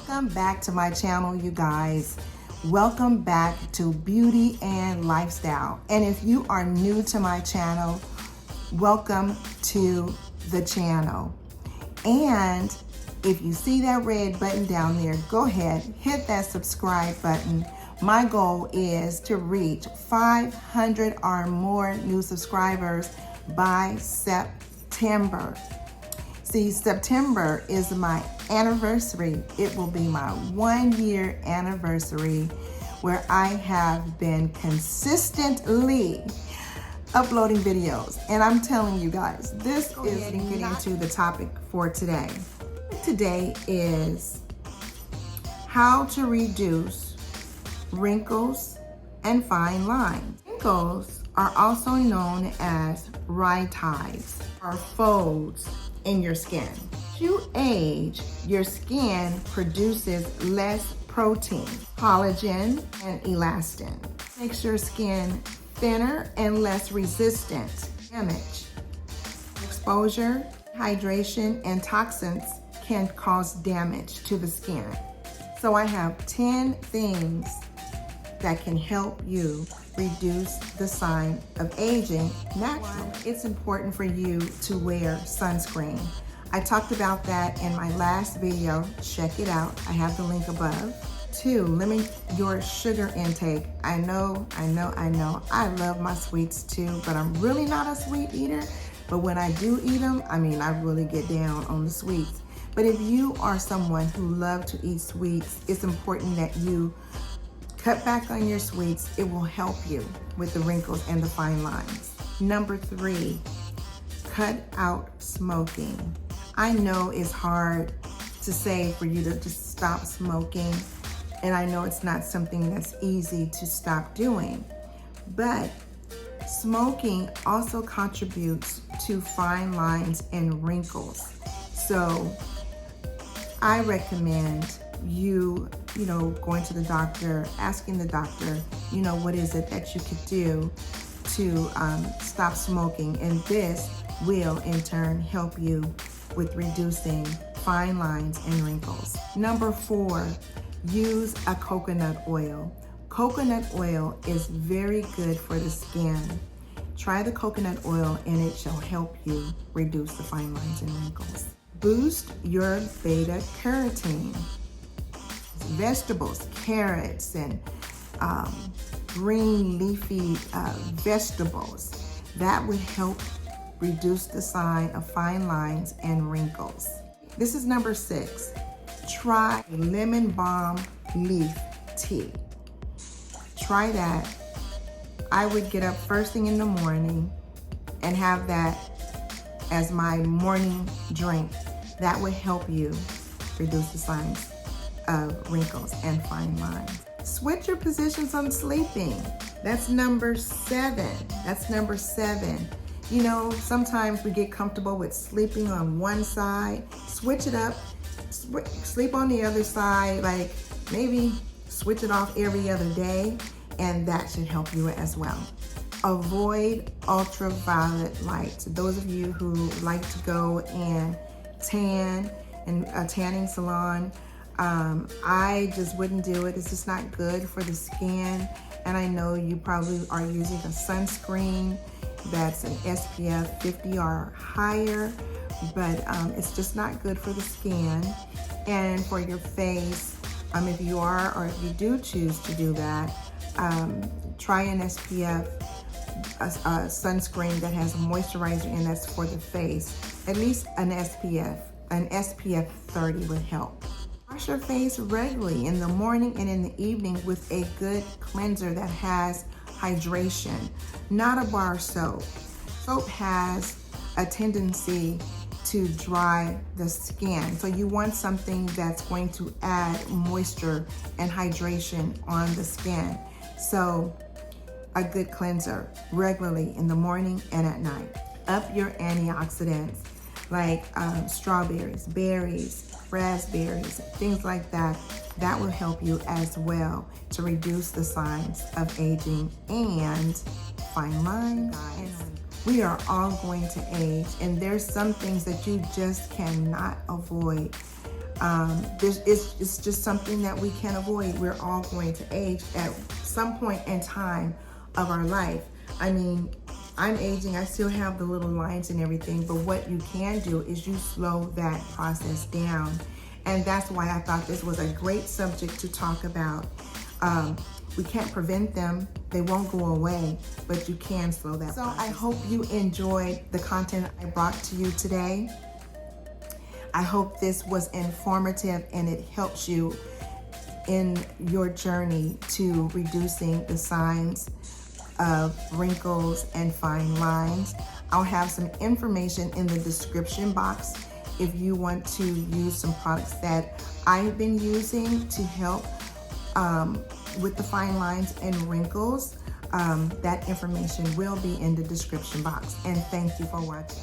Welcome back to my channel, you guys. Welcome back to Beauty and Lifestyle. And if you are new to my channel, welcome to the channel. And if you see that red button down there, go ahead, hit that subscribe button. My goal is to reach 500 or more new subscribers by September. See, September is my anniversary. It will be my 1-year anniversary where I have been consistently uploading videos. And I'm telling you guys, this is getting into the topic for today. Today is how to reduce wrinkles and fine lines. Wrinkles are also known as rhytides or folds in your skin. As you age, your skin produces less protein, collagen, and elastin. Makes your skin thinner and less resistant to damage. Exposure, hydration, and toxins can cause damage to the skin. So I have 10 things that can help you reduce the sign of aging naturally. It's important for you to wear sunscreen. I talked about that in my last video. Check it out. I have the link above. 2, limit your sugar intake. I know. I love my sweets too, but I'm really not a sweet eater. But when I do eat them, I really get down on the sweets. But if you are someone who loves to eat sweets, it's important that you cut back on your sweets. It will help you with the wrinkles and the fine lines. Number 3, cut out smoking. I know it's hard to say for you to just stop smoking, and I know it's not something that's easy to stop doing, but smoking also contributes to fine lines and wrinkles. So I recommend you going to the doctor, asking the doctor, what is it that you could do to stop smoking, and this will in turn help you with reducing fine lines and wrinkles. Number 4, use a coconut oil. Coconut oil is very good for the skin. Try the coconut oil and it shall help you reduce the fine lines and wrinkles. Boost your beta carotene. Vegetables, carrots, and green leafy vegetables. That would help reduce the sign of fine lines and wrinkles. This is number 6. Try lemon balm leaf tea. Try that. I would get up first thing in the morning and have that as my morning drink. That would help you reduce the signs of wrinkles and fine lines. Switch your positions on sleeping. That's number 7. Sometimes we get comfortable with sleeping on one side. Switch it up. Sleep on the other side, like maybe switch it off every other day, and that should help you as well. Avoid ultraviolet light. Those of you who like to go and tan in a tanning salon, I just wouldn't do it. It's just not good for the skin. And I know you probably are using a sunscreen that's an SPF 50 or higher, but it's just not good for the skin and for your face. If you are, or if you do choose to do that, try an SPF sunscreen that has a moisturizer in that's for the face. At least an SPF 30 would help. Wash your face regularly in the morning and in the evening with a good cleanser that has hydration, not a bar soap. Soap has a tendency to dry the skin. So you want something that's going to add moisture and hydration on the skin. So a good cleanser regularly in the morning and at night. Up your antioxidants like strawberries, berries, raspberries, things like that. That will help you as well to reduce the signs of aging and fine lines. We are all going to age, and there's some things that you just cannot avoid. It's just something that we can't avoid. We're all going to age at some point in time of our life. I mean, I'm aging, I still have the little lines and everything, but what you can do is you slow that process down. And that's why I thought this was a great subject to talk about. We can't prevent them, they won't go away, but you can slow that process. So I hope you enjoyed the content I brought to you today. I hope this was informative and it helps you in your journey to reducing the signs of wrinkles and fine lines. I'll have some information in the description box if you want to use some products that I've been using to help with the fine lines and wrinkles. That information will be in the description box. And thank you for watching.